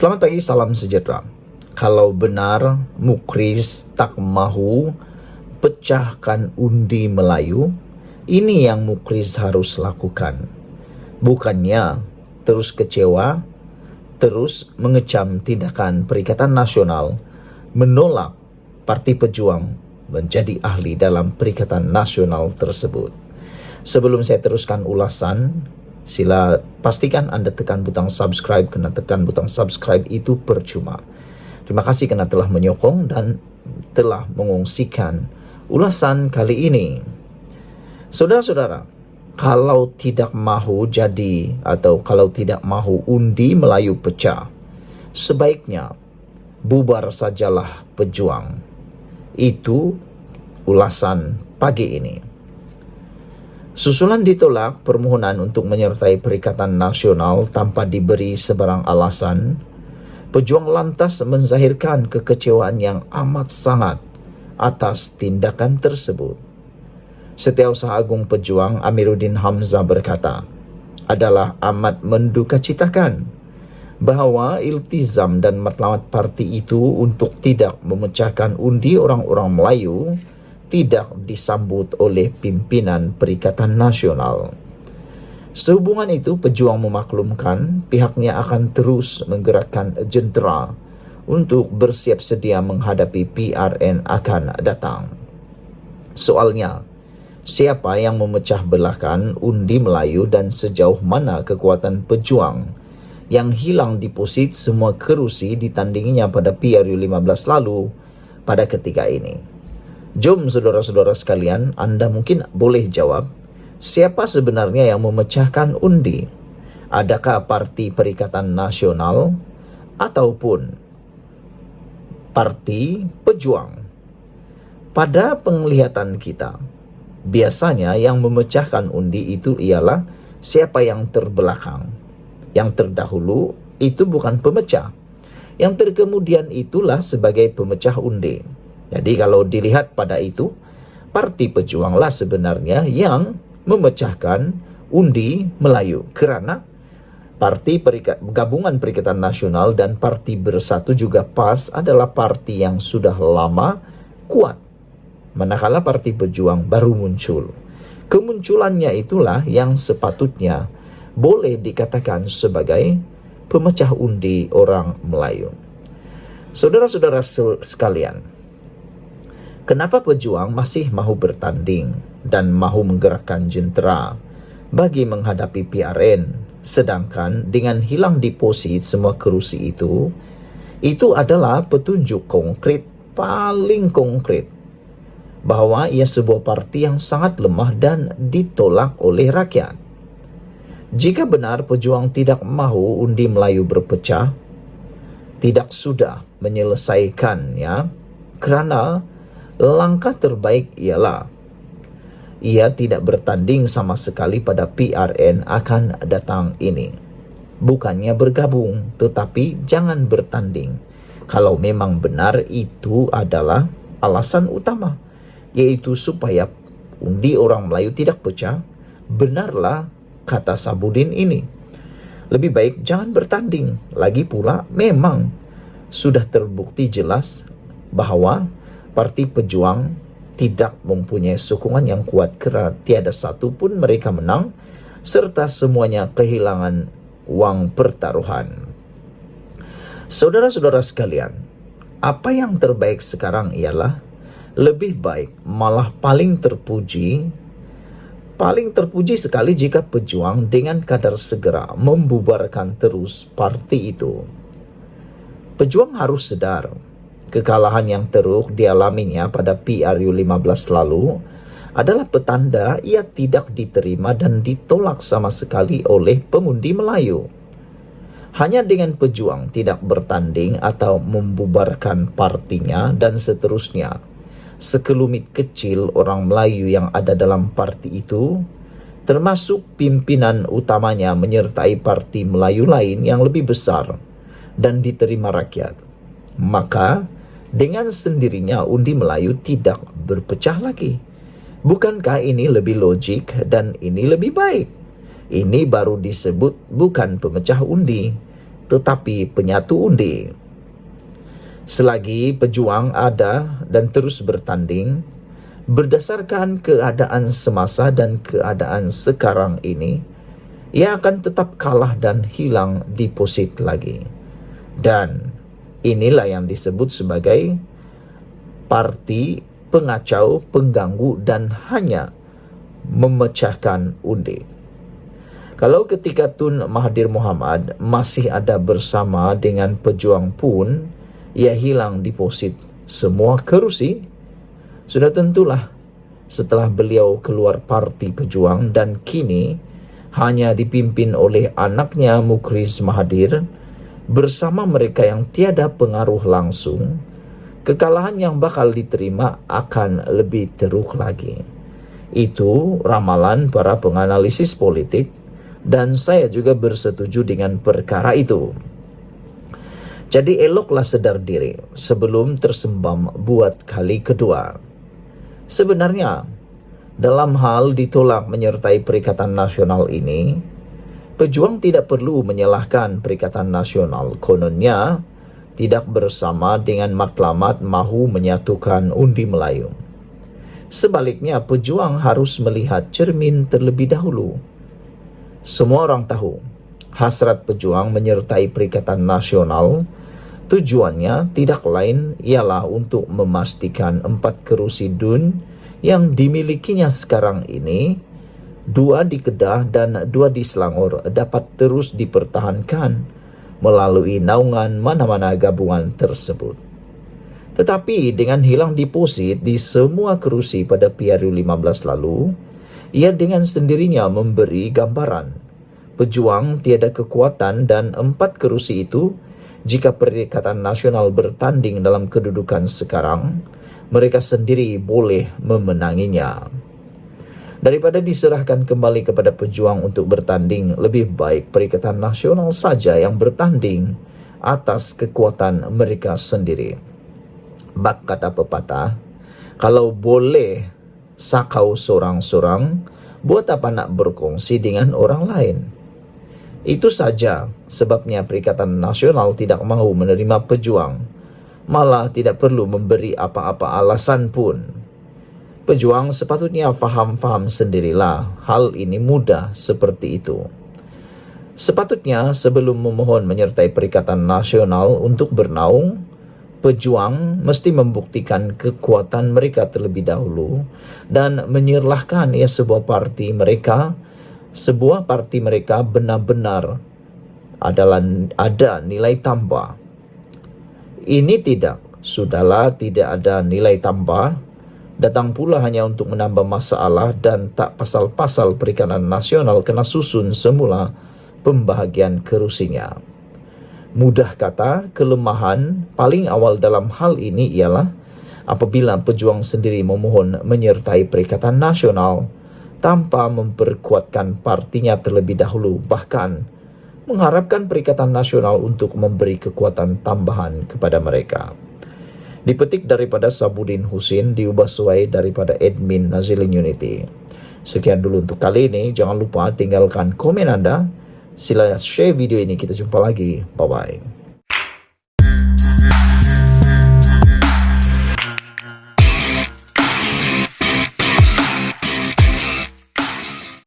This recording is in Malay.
Selamat pagi, salam sejahtera. Kalau benar Mukris tak mahu pecahkan undi Melayu, ini yang Mukris harus lakukan. Bukannya terus kecewa, terus mengecam tindakan Perikatan Nasional menolak Parti Pejuang menjadi ahli dalam Perikatan Nasional tersebut. Sebelum saya teruskan ulasan, sila pastikan Anda tekan butang subscribe, karena tekan butang subscribe itu percuma. Terima kasih karena telah menyokong dan telah mengungsikan ulasan kali ini. Saudara-saudara, kalau tidak mahu jadi atau kalau tidak mahu undi Melayu pecah, sebaiknya bubar sajalah Pejuang. Itu ulasan pagi ini. Susulan ditolak permohonan untuk menyertai Perikatan Nasional tanpa diberi sebarang alasan, Pejuang lantas menzahirkan kekecewaan yang amat sangat atas tindakan tersebut. Setiausaha Agung Pejuang Amiruddin Hamzah berkata, adalah amat mendukacitakan bahwa iltizam dan matlamat parti itu untuk tidak memecahkan undi orang-orang Melayu tidak disambut oleh pimpinan Perikatan Nasional. Sehubungan itu, Pejuang memaklumkan pihaknya akan terus menggerakkan jentera untuk bersiap sedia menghadapi PRN akan datang. Soalnya, siapa yang memecah belahkan undi Melayu dan sejauh mana kekuatan Pejuang yang hilang deposit semua kerusi ditandinginya pada PRU 15 lalu pada ketika ini? Jom saudara-saudara sekalian, Anda mungkin boleh jawab, siapa sebenarnya yang memecahkan undi? Adakah Parti Perikatan Nasional ataupun Parti Pejuang? Pada penglihatan kita, biasanya yang memecahkan undi itu ialah siapa yang terbelakang. Yang terdahulu itu bukan pemecah. Yang terkemudian itulah sebagai pemecah undi. Jadi kalau dilihat pada itu, Parti Pejuanglah sebenarnya yang memecahkan undi Melayu. Kerana Gabungan Perikatan Nasional dan Parti Bersatu juga PAS adalah parti yang sudah lama kuat. Manakala Parti Pejuang baru muncul. Kemunculannya itulah yang sepatutnya boleh dikatakan sebagai pemecah undi orang Melayu. Saudara-saudara sekalian, kenapa Pejuang masih mahu bertanding dan mahu menggerakkan jentera bagi menghadapi PRN, sedangkan dengan hilang deposit semua kerusi itu adalah petunjuk konkret, paling konkret, bahwa ia sebuah parti yang sangat lemah dan ditolak oleh rakyat. Jika benar Pejuang tidak mahu undi Melayu berpecah, tidak sudah menyelesaikannya, kerana langkah terbaik ialah ia tidak bertanding sama sekali pada PRN akan datang ini. Bukannya bergabung, tetapi jangan bertanding. Kalau memang benar itu adalah alasan utama, yaitu supaya undi orang Melayu tidak pecah, benarlah kata Sabudin ini. Lebih baik jangan bertanding. Lagi pula memang sudah terbukti jelas bahwa Parti Pejuang tidak mempunyai sokongan yang kuat kerana tiada satu pun mereka menang serta semuanya kehilangan wang pertaruhan. Saudara-saudara sekalian, apa yang terbaik sekarang ialah lebih baik, malah paling terpuji sekali jika Pejuang dengan kadar segera membubarkan terus parti itu. Pejuang harus sedar, kekalahan yang teruk dialaminya pada PRU 15 lalu adalah petanda ia tidak diterima dan ditolak sama sekali oleh pengundi Melayu. Hanya dengan Pejuang tidak bertanding atau membubarkan partinya dan seterusnya, sekelumit kecil orang Melayu yang ada dalam parti itu, termasuk pimpinan utamanya menyertai parti Melayu lain yang lebih besar dan diterima rakyat, maka dengan sendirinya undi Melayu tidak berpecah lagi. Bukankah ini lebih logik dan ini lebih baik? Ini baru disebut bukan pemecah undi, tetapi penyatu undi. Selagi pejuang ada dan terus bertanding, berdasarkan keadaan semasa dan keadaan sekarang ini, ia akan tetap kalah dan hilang deposit lagi. Dan inilah yang disebut sebagai parti pengacau, pengganggu, dan hanya memecahkan undi. Kalau ketika Tun Mahathir Mohamad masih ada bersama dengan pejuang pun, ia hilang deposit semua kerusi, sudah tentulah setelah beliau keluar parti pejuang dan kini hanya dipimpin oleh anaknya Mukhriz Mahathir bersama mereka yang tiada pengaruh langsung, kekalahan yang bakal diterima akan lebih teruk lagi. Itu ramalan para penganalisis politik dan saya juga bersetuju dengan perkara itu. Jadi eloklah sedar diri sebelum tersembam buat kali kedua. Sebenarnya, dalam hal ditolak menyertai Perikatan Nasional ini, pejuang tidak perlu menyalahkan Perikatan Nasional. Kononnya, tidak bersama dengan matlamat mahu menyatukan undi Melayu. Sebaliknya, pejuang harus melihat cermin terlebih dahulu. Semua orang tahu, hasrat pejuang menyertai Perikatan Nasional tujuannya tidak lain ialah untuk memastikan 4 kerusi DUN yang dimilikinya sekarang ini, 2 di Kedah dan 2 di Selangor, dapat terus dipertahankan melalui naungan mana-mana gabungan tersebut. Tetapi dengan hilang deposit di semua kerusi pada PRU 15 lalu, ia dengan sendirinya memberi gambaran pejuang tiada kekuatan dan 4 kerusi itu, jika Perikatan Nasional bertanding dalam kedudukan sekarang, mereka sendiri boleh memenanginya. Daripada diserahkan kembali kepada pejuang untuk bertanding, lebih baik Perikatan Nasional saja yang bertanding atas kekuatan mereka sendiri. Bak kata pepatah, kalau boleh sakau sorang-sorang, buat apa nak berkongsi dengan orang lain? Itu saja sebabnya Perikatan Nasional tidak mahu menerima pejuang, malah tidak perlu memberi apa-apa alasan pun. Pejuang sepatutnya faham sendirilah hal ini mudah seperti itu. Sepatutnya sebelum memohon menyertai Perikatan Nasional untuk bernaung, pejuang mesti membuktikan kekuatan mereka terlebih dahulu dan menyerlahkan sebuah parti mereka benar-benar ada nilai tambah. Ini sudahlah tidak ada nilai tambah, datang pula hanya untuk menambah masalah dan tak pasal-pasal Perikatan Nasional kena susun semula pembahagian kerusinya. Mudah kata, kelemahan paling awal dalam hal ini ialah apabila pejuang sendiri memohon menyertai Perikatan Nasional tanpa memperkuatkan partinya terlebih dahulu, bahkan mengharapkan Perikatan Nasional untuk memberi kekuatan tambahan kepada mereka. Dipetik daripada Sabudin Husin, diubah suai daripada admin Nazilin Unity. Sekian dulu untuk kali ini, jangan lupa tinggalkan komen Anda, sila share video ini, kita jumpa lagi, bye-bye.